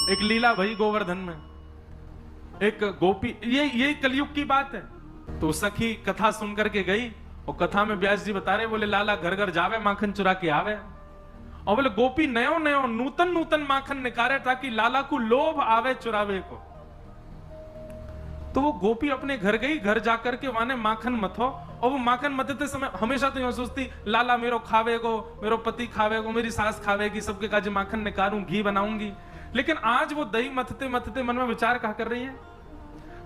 एक लीला भई गोवर्धन में, एक गोपी, ये कलयुग की बात है। तो सखी कथा सुन करके गई और कथा में व्यास जी बता रहे, बोले लाला घर घर जावे माखन चुरा के आवे, और बोले गोपी नयो नयो नूतन नूतन माखन निकारे ताकि लाला को लोभ आवे चुरावे को। तो वो गोपी अपने घर गई, घर जाकर के वहां माखन मथो, और वो माखन मथते समय हमेशा तो यूं सोचती लाला मेरो खावेगो, मेरो पति खावेगो, मेरी सास खावेगी, सबके काज माखन निकालूं, घी बनाऊंगी। लेकिन आज वो दही मथते मथते मन में विचार कहा कर रही है,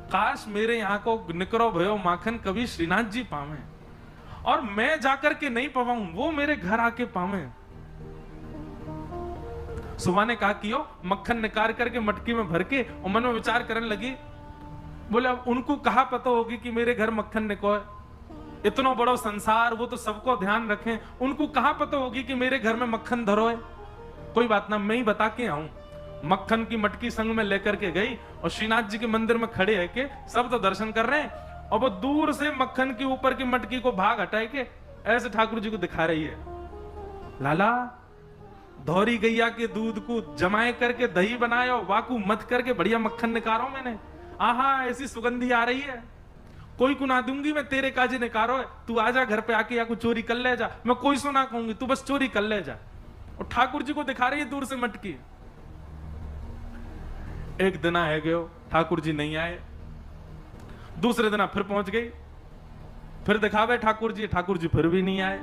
काश मेरे यहाँ को निकरो भयो माखन कभी श्रीनाथ जी पावे, और मैं जाकर के नहीं पवाऊं, वो मेरे घर आके पावे। सुबह ने कहा कि मक्खन निकाल करके मटकी में भर के, और मन में विचार करने लगी, बोले अब उनको कहा पता होगी कि मेरे घर मक्खन निको है, इतना बड़ा संसार, वो तो सबको ध्यान रखें, उनको कहा पता होगी कि मेरे घर में मक्खन धरो है। कोई बात ना, मैं ही बता के आऊं। मक्खन की मटकी संग में लेकर के गई, और श्रीनाथ जी के मंदिर में खड़े है के सब तो दर्शन कर रहे हैं, और वो दूर से मक्खन के ऊपर की मटकी को भाग हटाए के ऐसे ठाकुर जी को दिखा रही है, लाला धौरी गैया के दूध को जमाए करके दही बनाया, वाकू मत करके बढ़िया मक्खन निकालो मैंने, आहा ऐसी सुगंधी आ रही है, कोई को ना दूंगी मैं, तेरे काजे निकारो है, तू आजा घर पे आके, या को चोरी कर ले जा, मैं कोई सो ना कहूंगी, तू बस चोरी कर ले जा। और ठाकुर जी को दिखा रही है दूर से मटकी। एक दिन है गयो, ठाकुर जी नहीं आए, दूसरे दिन फिर पहुंच गई, फिर दिखावे ठाकुर जी फिर भी नहीं आए।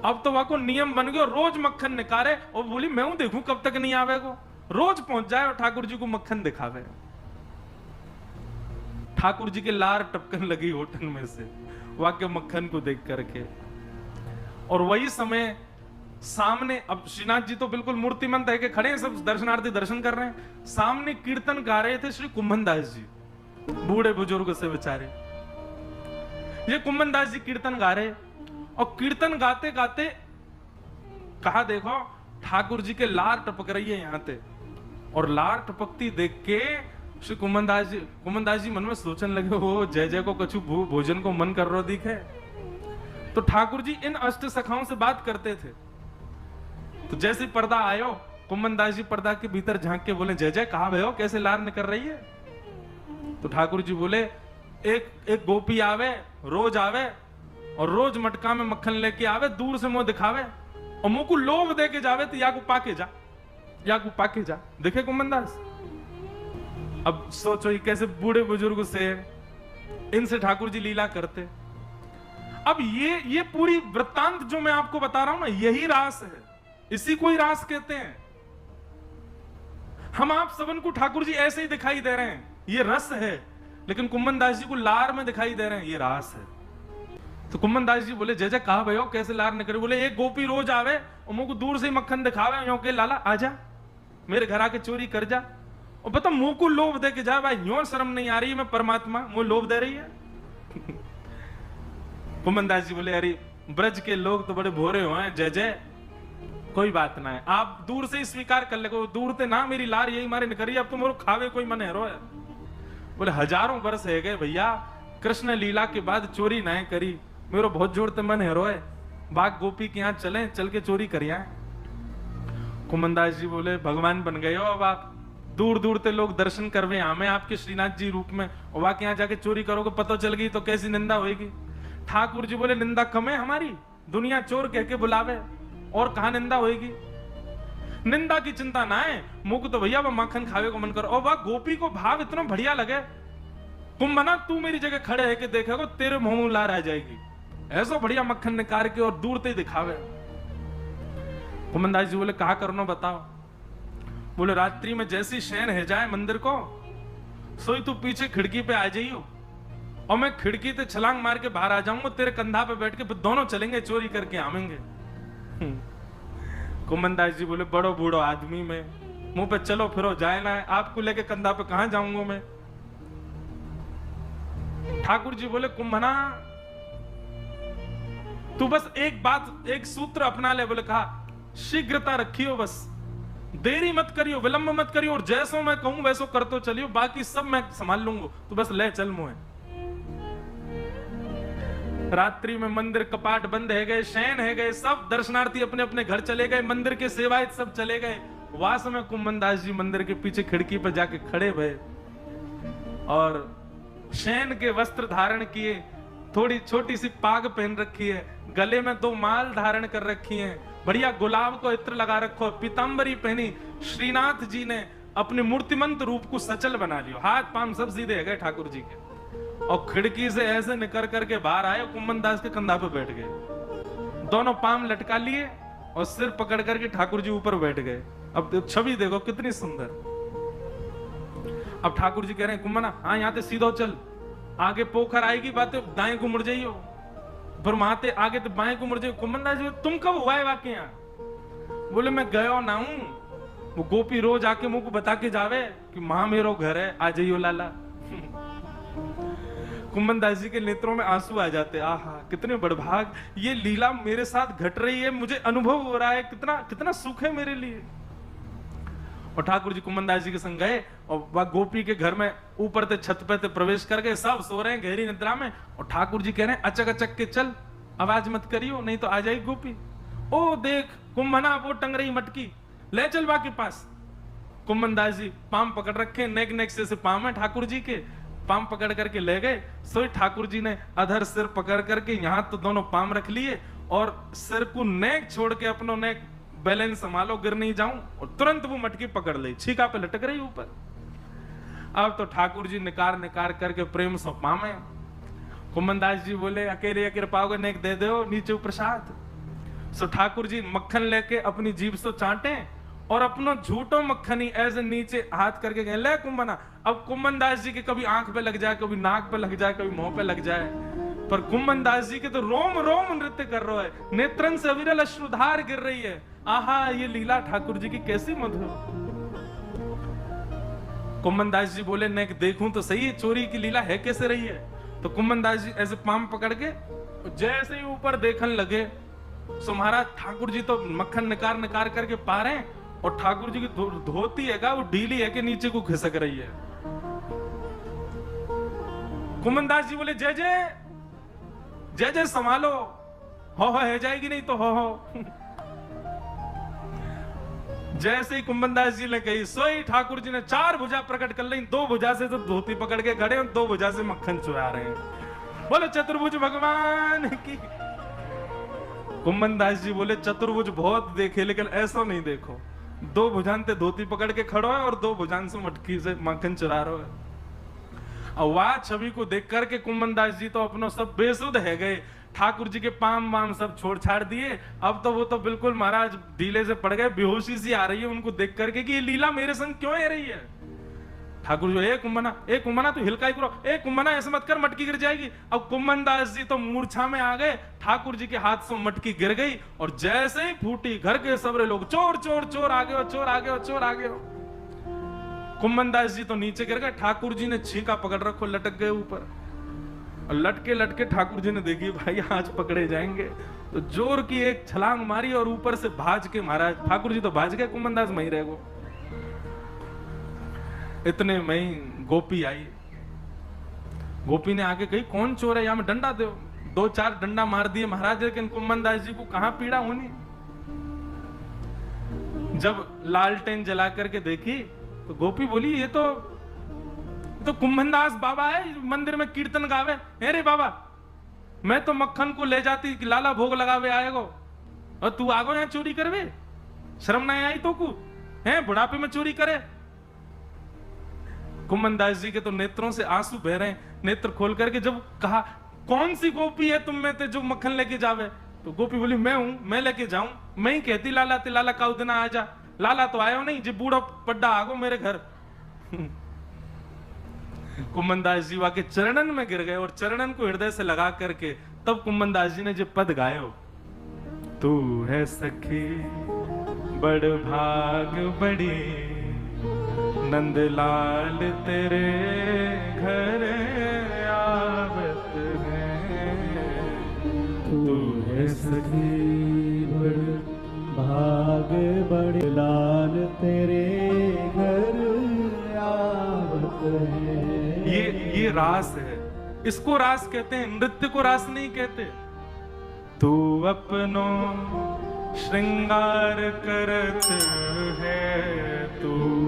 अब तो वहां को नियम बन गया, रोज मक्खन निकाले, और बोली मैं हूं देखूं कब तक नहीं आवेगो, रोज पहुंच जाए और ठाकुर जी को मक्खन दिखावे। ठाकुर जी के लार टपकन लगी होटल में से वाक्य मक्खन को देख करके। और वही समय सामने, अब श्रीनाथ जी तो बिल्कुल मूर्तिमंत है कि खड़े हैं, सब दर्शनार्थी दर्शन कर रहे हैं, सामने कीर्तन गा रहे थे श्री कुंभन दास जी, बूढ़े बुजुर्ग से बेचारे। ये कुंभन दास जी कीर्तन गा रहे, और कीर्तन गाते गाते कहा देखो ठाकुर जी के लार टपक रही है यहां पे, और लार टपकती देख के श्री कुंभन दास जी मन में सोचने लगे, हो जय जय को कछु भोजन को मन कर रो दिखे। तो ठाकुर जी इन अष्ट सखाओं से बात करते थे। तो जैसे पर्दा आयो, कुंभन दास जी पर्दा के भीतर झांक के बोले, जय जय कहा भयो, कैसे लार निकल रही है। तो ठाकुर जी बोले, एक गोपी आवे, रोज आवे, और रोज मटका में मक्खन लेके आवे, दूर से मुंह दिखावे, और मुंह को लोभ दे के जावे, तो या को पाके जा, या को पाके जा। देखे कुंभन दास, अब सोचो ये कैसे बूढ़े बुजुर्ग से, इनसे ठाकुर जी लीला करते। अब ये पूरी वृत्तांत जो मैं आपको बता रहा हूं ना, यही रास है, इसी को ही रास कहते हैं। हम आप सबन को ठाकुर जी ऐसे ही दिखाई दे रहे हैं, ये रस है, लेकिन कुंभन दास जी को लार में दिखाई दे रहे हैं, ये रास है। तो कुंभन दास जी बोले, जय जय कहा भयो, कैसे लार निकले। बोले एक गोपी रोज आवे और मुंह को दूर से मक्खन दिखावे, यो के लाला आजा मेरे घर आके चोरी कर जा, और पता मुंह को लोभ दे के जा, भाई यूं शर्म नहीं आ रही, मैं परमात्मा मुंह लोभ दे रही है। कुंभन दास जी बोले, अरे ब्रज के लोग तो बड़े भोरे हुए हैं, जय जय कोई बात ना है, आप दूर से ही स्वीकार कर ले, दूर से ना मेरी लार यही मारे निकली, अब तो मोरो खावे कोई मन है रो है। बोले हजारों वर्ष है गए भैया, कृष्ण लीला के बाद चोरी ना करी, मेरो बहुत जोर ते मन है रो है, बाघ गोपी के यहाँ चले, चल के चोरी करिया। कुंभन दास जी बोले, भगवान बन गए हो अब आप, दूर दूर से लोग दर्शन करवे हमें आपके श्रीनाथ जी रूप में, और वहां के यहाँ जाके चोरी करोगे, पता चल गई तो कैसी निंदा होगी। ठाकुर जी बोले, निंदा कम है हमारी, दुनिया चोर कह के बुलावे, और कहा निंदा होगी। निंदा की चिंता ना है, मुख तो भैया वो मक्खन खावे को मन करो। और वह गोपी को भाव इतना बढ़िया लगे, कुंभना तू मेरी जगह खड़े है कि देखेगा तेरे मुंह में लार आ जाएगी, ऐसा बढ़िया मक्खन निकाल के और दूर से दिखावे। कुंभन दास जी बोले, कहा करना बताओ। बोले, रात्रि में जैसी शयन है जाए मंदिर को, सोई तू पीछे खिड़की पे आ जाइयो, और मैं खिड़की से छलांग मार के बाहर आ जाऊंगा, तेरे कंधा पे बैठ के दोनों चलेंगे चोरी करके आवेंगे। कुंभन दास जी बोले, बड़ो बूढ़ो आदमी में मुंह पे चलो फिरो जाए ना, आपको लेके कंधा पे कहां जाऊंगा मैं। ठाकुर जी बोले, कुंभना तू बस एक बात, एक सूत्र अपना ले। बोले, कहा शीघ्रता रखियो, बस देरी मत करियो, विलंब मत करियो, और जैसो मैं कहूं वैसो कर तो चलियो, बाकी सब मैं संभाल लूंगा, तू बस ले चल मुझे। रात्रि में मंदिर कपाट बंद है गए, शयन है गए, सब दर्शनार्थी अपने अपने घर चले गए, मंदिर के सेवायत सब चले गए, वास में कुम्भन दास जी मंदिर के पीछे खिड़की पर जाके खड़े हुए और शैन के वस्त्र धारण किए, थोड़ी छोटी सी पाग पहन रखी है, गले में 2 माल धारण कर रखी हैं, बढ़िया गुलाब को इत्र लगा रखो, पीतांबरी पहनी। श्रीनाथ जी ने अपने मूर्तिमंत रूप को सचल बना लियो, हाथ पांव सब सीधे है गए ठाकुर जी के, और खिड़की से ऐसे निकल करके बाहर आए, कुम्भन दास के कंधा पे बैठ गए, दोनों पांव लटका लिए और सिर पकड़ करके ठाकुर जी ऊपर बैठ गए। अब छवि देखो कितनी सुंदर। अब ठाकुर जी कह रहे हैं कुम्भना, हाँ यहाँ से सीधो चल, आगे पोखर आएगी बातें दाएं को मुड़ जाइयो, फिर वहां आगे तो बाएं को मुड़ जाइयो। कुम्भन दास जी, तुम कब हुआ है वाकई यहाँ? बोले मैं गयो ना हूं, वो गोपी रोज आके मुझको बता के जावे कि मां मेरो घर है, आ जाइयो लाला। कुम्भन दास जी के नेत्रों में आंसू आ जाते, आहा कितने बड़भाग, ये लीला मेरे साथ घट रही है, मुझे अनुभव हो रहा है, कितना कितना सुख है मेरे लिए। और ठाकुर जी कुम्भन दास जी के संग गए और वह गोपी के घर में ऊपर से छत पे प्रवेश कर गए, सब सो रहे हैं गहरी निद्रा में, और ठाकुर जी कह रहे हैं अचक अचक के चल, आवाज मत करियो नहीं तो आ जाएगी गोपी। ओ देख कुम्भना वो टंग रही मटकी, ले चल बा के पास। कुम्भन दास जी पाम पकड़ रखे, नेक नेक से पाम है ठाकुर जी के, पाम पकड़ करके ले गए। सोई ठाकुर जी ने अधर सिर पकड़ करके यहाँ तो दोनों पाम रख लिए और सिर को नेक छोड़ के अपनों नेक बैलेंस संभालो गिर नहीं जाऊं, और तुरंत वो मटकी पकड़ ली, छीका पे लटक रही ऊपर। अब तो ठाकुर जी निकार निकार करके प्रेम से पामे। कुम्भन दास जी बोले अकेले अकेले पाओगे नेक दे दो नीचे प्रसाद। सो ठाकुर जी मक्खन लेके अपनी जीभ से चाटे और अपना झूठो मक्खन ही ऐसे नीचे हाथ करके गए, ले कुम्भना। अब कुम्भन दास जी के कभी आंख पे लग जाए, कभी नाक पे लग जाए, कभी मुंह पे लग जाए, पर कुम्भन दास जी के तो रोम रोम नृत्य कर रहा है, नेत्रन से अविरल अश्रुधार गिर रही है। आहा ये लीला ठाकुर जी की कैसी मधुर। कुम्भन दास जी बोले नेक देखूं तो सही है चोरी की लीला है कैसे रही है। तो कुम्भन दास जी ऐसे पाम पकड़ के जैसे ही ऊपर देखने लगे, सो महाराज ठाकुर जी तो मक्खन निकार निकार करके पा रहे हैं, और ठाकुर जी की धोती है वो ढीली है कि नीचे को खिसक रही है। कुम्भन दास जी बोले जय जय जय जय संभालो, हो है जाएगी नहीं तो हो। जैसे ही कुम्भन दास जी ने कही, सोई ठाकुर जी ने 4 भुजा प्रकट कर ली, 2 भुजा से तो धोती पकड़ के खड़े और 2 भुजा से मक्खन चुरा रहे हैं। बोले चतुर्भुज भगवान की। कुम्भन दास जी बोले चतुर्भुज बहुत देखे लेकिन ऐसा नहीं देखो, 2 भुजान ते धोती पकड़ के खड़ो है और 2 भुजान से मटकी से मक्खन चुरा रहे है। और वह छवि को देख करके कुम्भन दास जी तो अपनो सब बेसुध है गए, ठाकुर जी के पाम वाम सब छोड़ छाड़ दिए। अब तो वो तो बिल्कुल महाराज ढीले से पड़ गए, बेहोशी सी आ रही है उनको देख करके कि ये लीला मेरे संग क्यों है रही है। ठाकुर जी ए कुम्भना तू हिलकाई करो, ए कुम्भना ऐसे मत कर मटकी गिर जाएगी। अब कुम्भन दास जी तो मूर्छा में आ गए, ठाकुर जी के हाथ से मटकी गिर गई और जैसे ही फूटी घर के सबरे लोग चोर चोर चोर आ गए, चोर आ गए, चोर आ गए। कुम्भन दास जी तो नीचे गिर गए, ठाकुर जी ने छीका पकड़ रखो, लटक गए ऊपर। और लटके लटके ठाकुर जी ने देखी भाई आज पकड़े जाएंगे, तो जोर की एक छलांग मारी और ऊपर से भाज के महाराज ठाकुर जी तो भाज गए, कुम्भन दास वहीं रह गए। इतने में ही गोपी आई, गोपी ने आके कही कौन चोर है, यहाँ में डंडा दो। 2-4 डंडा मार दिए महाराज, लेकिन कुम्भन दास जी को कहां पीड़ा होनी। जब लालटेन जला करके देखी तो गोपी बोली ये तो कुम्भन दास बाबा है, मंदिर में कीर्तन गावे। अरे बाबा मैं तो मक्खन को ले जाती कि लाला भोग लगावे आएगो, और तू आगो यहाँ चोरी करवे, शर्म नहीं आई तो को है बुढ़ापे में चोरी करे। कुम्भन दास जी के तो नेत्रों से आंसू बह रहे हैं, नेत्र खोल करके जब कहा कौन सी गोपी है तुम में ते जो मक्खन लेके जावे, तो गोपी बोली मैं हूं, मैं लेके जाऊं। मैं ही कहती लाला ते लाला का दिन आ जा, लाला तो आयो नहीं, जो बूढ़ा पड्डा आगो मेरे घर। कुम्भन दास जी के चरणन में गिर गए और चरणन को हृदय से लगा करके तब कुम्भन दास जी ने जो पद गायो, तू है सखी बड़ भाग बड़ी, नंदलाल तेरे घर आवत है। तू है सखी बड़ भाग बड़े, लाल तेरे घर आवत है। ये रास है, इसको रास कहते हैं, नृत्य को रास नहीं कहते। तू अपनो श्रृंगार करत है, तू